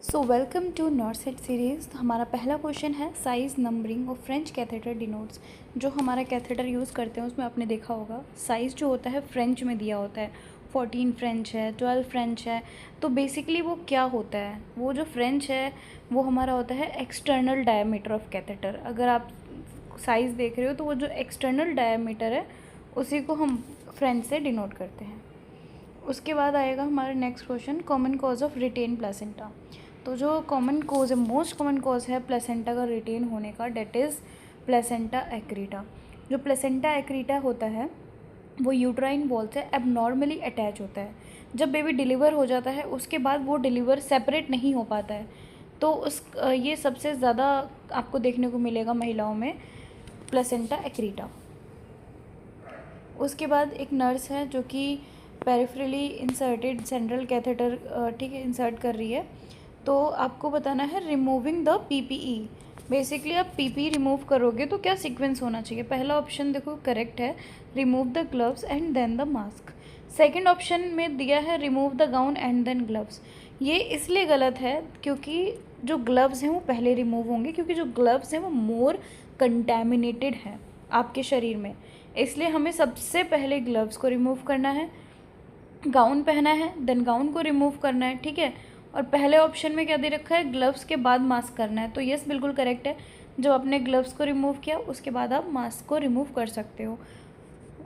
So welcome to NORCET series. हमारा पहला question है size numbering of French catheter denotes. जो हमारा कैथेटर यूज़ करते हैं उसमें आपने देखा होगा साइज़ जो होता है फ्रेंच में दिया होता है। 14 फ्रेंच है, 12 फ्रेंच है। तो बेसिकली वो क्या होता है, वो जो फ्रेंच है वो हमारा होता है एक्सटर्नल डायमीटर ऑफ कैथेटर। अगर आप साइज़ देख रहे हो तो वो जो एक्सटर्नल डायमीटर है उसी को हम फ्रेंच से डिनोट करते हैं। उसके बाद आएगा हमारा next question, common cause of retained placenta. तो जो कॉमन कॉज है, मोस्ट कॉमन कॉज है प्लेसेंटा का रिटेन होने का, डेट इज़ प्लेसेंटा एक्रीटा। जो प्लेसेंटा एक्रीटा होता है वो यूट्राइन वॉल से एबनॉर्मली अटैच होता है। जब बेबी डिलीवर हो जाता है उसके बाद वो डिलीवर सेपरेट नहीं हो पाता है। तो ये सबसे ज़्यादा आपको देखने को मिलेगा महिलाओं में, प्लेसेंटा एक्रीटा। उसके बाद एक नर्स है जो कि पेरिफेरली इंसर्टेड सेंट्रल कैथेटर ठीक है इंसर्ट कर रही है। तो आपको बताना है रिमूविंग द पीपीई। बेसिकली आप पीपीई रिमूव करोगे तो क्या सीक्वेंस होना चाहिए। पहला ऑप्शन देखो करेक्ट है, remove the gloves and then the mask. Second option में दिया है remove the gown and then gloves. ये इसलिए गलत है क्योंकि जो ग्लव्स हैं वो पहले रिमूव होंगे, क्योंकि जो ग्लव्स हैं वो मोर कंटेमिनेटेड हैं आपके शरीर में, इसलिए हमें सबसे पहले ग्लव्स को रिमूव करना है। गाउन पहना है देन गाउन को रिमूव करना है, ठीक है। और पहले ऑप्शन में क्या दे रखा है, ग्लव्स के बाद मास्क करना है। तो यस बिल्कुल करेक्ट है, जब आपने ग्लव्स को रिमूव किया उसके बाद आप मास्क को रिमूव कर सकते हो।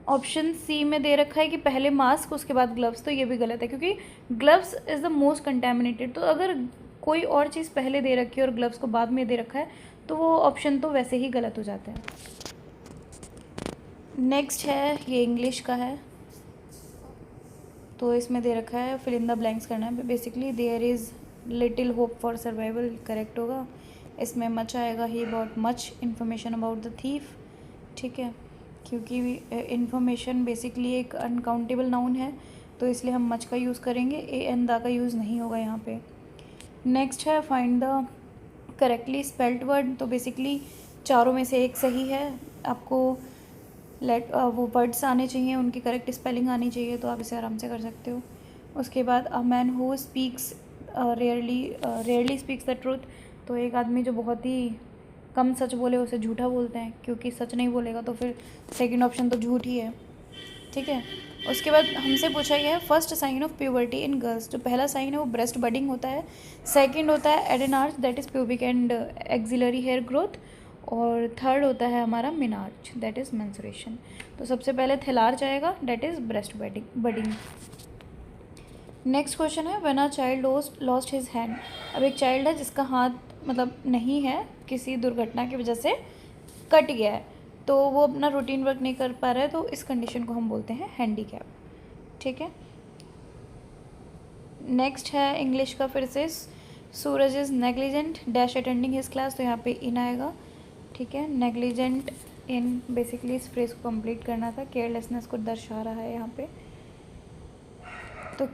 ऑप्शन सी में दे रखा है कि पहले मास्क उसके बाद ग्लव्स, तो ये भी गलत है क्योंकि gloves is the most contaminated. तो अगर कोई और चीज़ पहले दे रखी है और ग्लव्स को बाद में दे रखा है तो वो ऑप्शन तो वैसे ही गलत हो जाता है। नेक्स्ट है, ये इंग्लिश का है, तो इसमें दे रखा है फिल इन द ब्लैंक्स करना है। Basically there is little hope for survival, correct होगा। इसमें मच आएगा, ही about much information about the thief, ठीक है, क्योंकि इन्फॉर्मेशन बेसिकली एक अनकाउंटेबल नाउन है तो इसलिए हम मच का यूज़ करेंगे, ए एन दा का यूज़ नहीं होगा यहाँ पे। नेक्स्ट है find the correctly spelled word. तो बेसिकली चारों में से एक सही है, आपको वो वर्ड्स आने चाहिए, उनकी करेक्ट स्पेलिंग आनी चाहिए, तो आप इसे आराम से कर सकते हो। उसके बाद a man who speaks rarely speaks the truth. तो एक आदमी जो बहुत ही कम सच बोले उसे झूठा बोलते हैं, क्योंकि सच नहीं बोलेगा तो फिर सेकंड ऑप्शन तो झूठ ही है, ठीक है। उसके बाद हमसे पूछा गया है first sign of puberty in girls. जो पहला साइन है वो ब्रेस्ट बडिंग होता है, सेकंड होता है adrenarche that is pubic and axillary hair growth, और थर्ड होता है हमारा मिनार्च दैट इज़ मेंस्ट्रुएशन। तो सबसे पहले थैलार्च आएगा that is breast budding. Next question है when a child lost his hand. अब एक चाइल्ड है जिसका हाथ मतलब नहीं है, किसी दुर्घटना की वजह से कट गया है, तो वो अपना रूटीन वर्क नहीं कर पा रहा है, तो इस कंडीशन को हम बोलते हैं हैंडीकैप, ठीक है। नेक्स्ट है इंग्लिश का, फिर से Suraj is negligent dash attending his class. तो यहाँ पे इन आएगा, ठीक है। नेग्लिजेंट इन बेसिकली इस फ्रेज को कंप्लीट करना था, केयरलेसनेस को दर्शा रहा है यहाँ पे। तो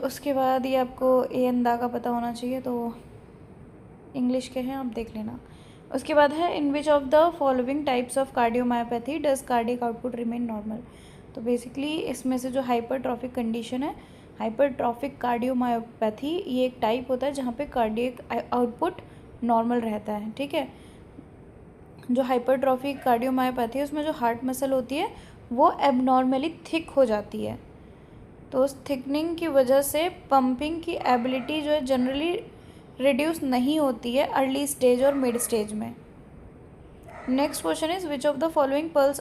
उसके बाद ये आपको ए एन दा का पता होना चाहिए, तो इंग्लिश के हैं आप देख लेना। उसके बाद है in which of the following types of cardiomyopathy does cardiac output remain normal. तो बेसिकली इसमें से जो हाइपरट्रॉफिक कंडीशन है, हाइपरट्रॉफिक कार्डियोमायोपैथी, ये एक टाइप होता है जहाँ पे कार्डियक आउटपुट नॉर्मल रहता है, ठीक है। जो हाइपरट्रॉफिक कार्डियोमायोपैथी है उसमें जो हार्ट मसल होती है वो एबनॉर्मली थिक हो जाती है, तो उस थिकनिंग की वजह से पंपिंग की एबिलिटी जो है जनरली रिड्यूस नहीं होती है अर्ली स्टेज और मिड स्टेज में। Next question is which of the following pulse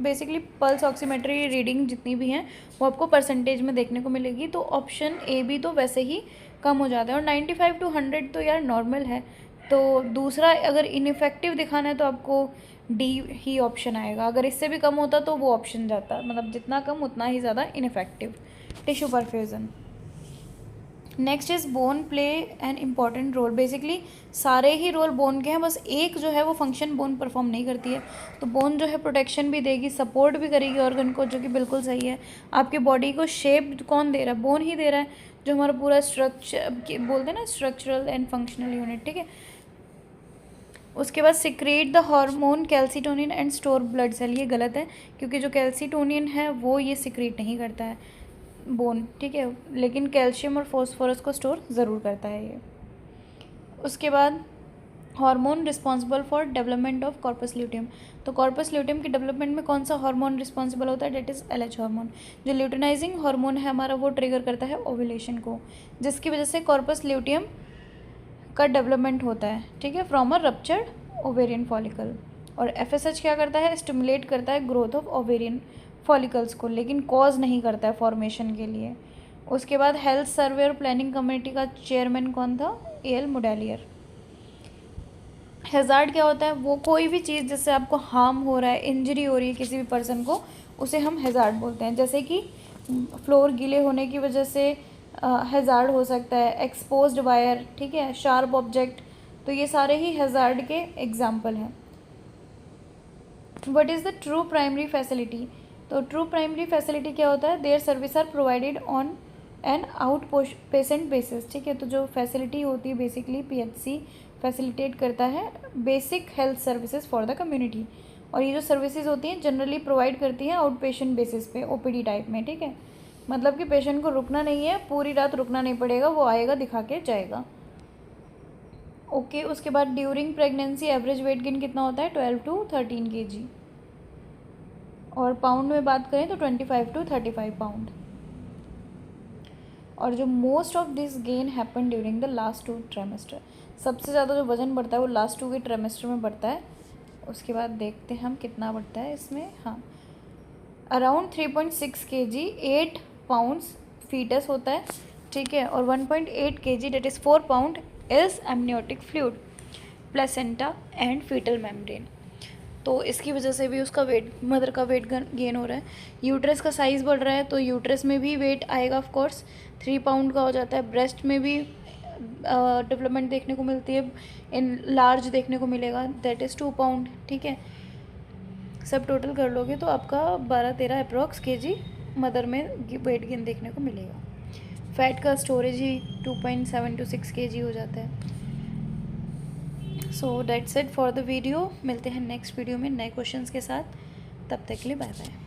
basically pulse oximetry reading जितनी भी हैं वो आपको परसेंटेज में देखने को मिलेगी। तो ऑप्शन ए बी तो वैसे ही कम हो जाता है, और 95 to 100 तो यार नॉर्मल है। तो दूसरा अगर इनफेक्टिव दिखाना है तो आपको डी ही ऑप्शन आएगा, अगर इससे भी कम होता तो वो ऑप्शन जाता, मतलब जितना कम उतना ही ज़्यादा infective. Tissue perfusion. Next is bone play an important role. Basically सारे ही रोल बोन के हैं, बस एक जो है वो फंक्शन बोन परफॉर्म नहीं करती है। तो बोन जो है प्रोटेक्शन भी देगी, सपोर्ट भी करेगी ऑर्गन को, जो कि बिल्कुल सही है। आपके बॉडी को शेप कौन दे रहा है, बोन ही दे रहा है, जो हमारा पूरा स्ट्रक्चर बोलते हैं ना, स्ट्रक्चरल एंड फंक्शनल यूनिट, ठीक है। उसके बाद secrete the hormone calcitonin and store blood cell. ये गलत है क्योंकि जो कैल्सीटोनिन है वो ये सिक्रेट नहीं करता है बोन, ठीक है, लेकिन कैल्शियम और फॉस्फोरस को स्टोर ज़रूर करता है ये। उसके बाद hormone responsible for development of corpus luteum. तो कॉर्पस ल्यूटियम के डेवलपमेंट में कौन सा हार्मोन रिस्पॉन्सिबल होता है? That is LH hormone. जो ल्यूटिनाइजिंग हार्मोन है हमारा वो ट्रिगर करता है ओव्यूलेशन को, जिसकी वजह से कॉर्पस ल्यूटियम का डेवलपमेंट होता है, ठीक है, from a ruptured ovarian follicle. और FSH क्या करता है? स्टिमुलेट करता है ग्रोथ ऑफ ओवेरियन फॉलिकल्स को, लेकिन कॉज नहीं करता है फॉर्मेशन के लिए। उसके बाद हेल्थ सर्वे और प्लानिंग कमेटी का चेयरमैन कौन था? AL मुडालियर। हैज़ार्ड क्या होता है? वो कोई भी चीज़ जिससे आपको हार्म हो रहा है, इंजरी हो रही है किसी भी पर्सन को, उसे हम हैज़ार्ड बोलते हैं। जैसे कि फ्लोर गीले होने की वजह से हैज़ार्ड हो सकता है, एक्सपोज्ड वायर, ठीक है, शार्प ऑब्जेक्ट, तो ये सारे ही हैज़ार्ड के एग्जाम्पल हैं। What is the true primary facility? तो ट्रू प्राइमरी फैसिलिटी क्या होता है? There service are provided on an outpatient basis, ठीक है। तो जो फैसिलिटी होती है बेसिकली PHC फैसिलिटेट करता है basic health services for the community, और ये जो सर्विसेज होती हैं जनरली प्रोवाइड करती हैं आउट पेशेंट बेसिस पे, OPD टाइप में, ठीक है। मतलब कि पेशेंट को रुकना नहीं है, पूरी रात रुकना नहीं पड़ेगा, वो आएगा दिखा के जाएगा। ओके, उसके बाद during pregnancy average weight gain कितना होता है? 12 to 13 kg, और पाउंड में बात करें तो 25 to 35 पाउंड। और जो most of this gain happen during the last 2 trimester, सबसे ज़्यादा जो वज़न बढ़ता है वो लास्ट 2 के ट्राइमेस्टर में बढ़ता है। उसके बाद देखते हैं हम कितना बढ़ता है इसमें। हाँ, अराउंड 3.6 kg 8 पाउंड्स फीटस होता है, ठीक है, और 1.8 kg that is 4 pound is amniotic fluid, placenta and foetal membrane. तो इसकी वजह से भी उसका वेट, मदर का वेट गेन हो रहा है। यूट्रस का साइज़ बढ़ रहा है तो यूट्रस में भी वेट आएगा, ऑफ कोर्स 3 पाउंड का हो जाता है। ब्रेस्ट में भी डेवलपमेंट देखने को मिलती है, इन लार्ज देखने को मिलेगा, दैट इज़ 2 पाउंड, ठीक है। सब टोटल कर लोगे तो आपका 12-13 अप्रॉक्स kg मदर में वेट गेन देखने को मिलेगा। फैट का स्टोरेज ही 2.7 to 6 kg हो जाता है। So that's it for the video. मिलते हैं नेक्स्ट वीडियो में नए क्वेश्चंस के साथ, तब तक के लिए बाय बाय।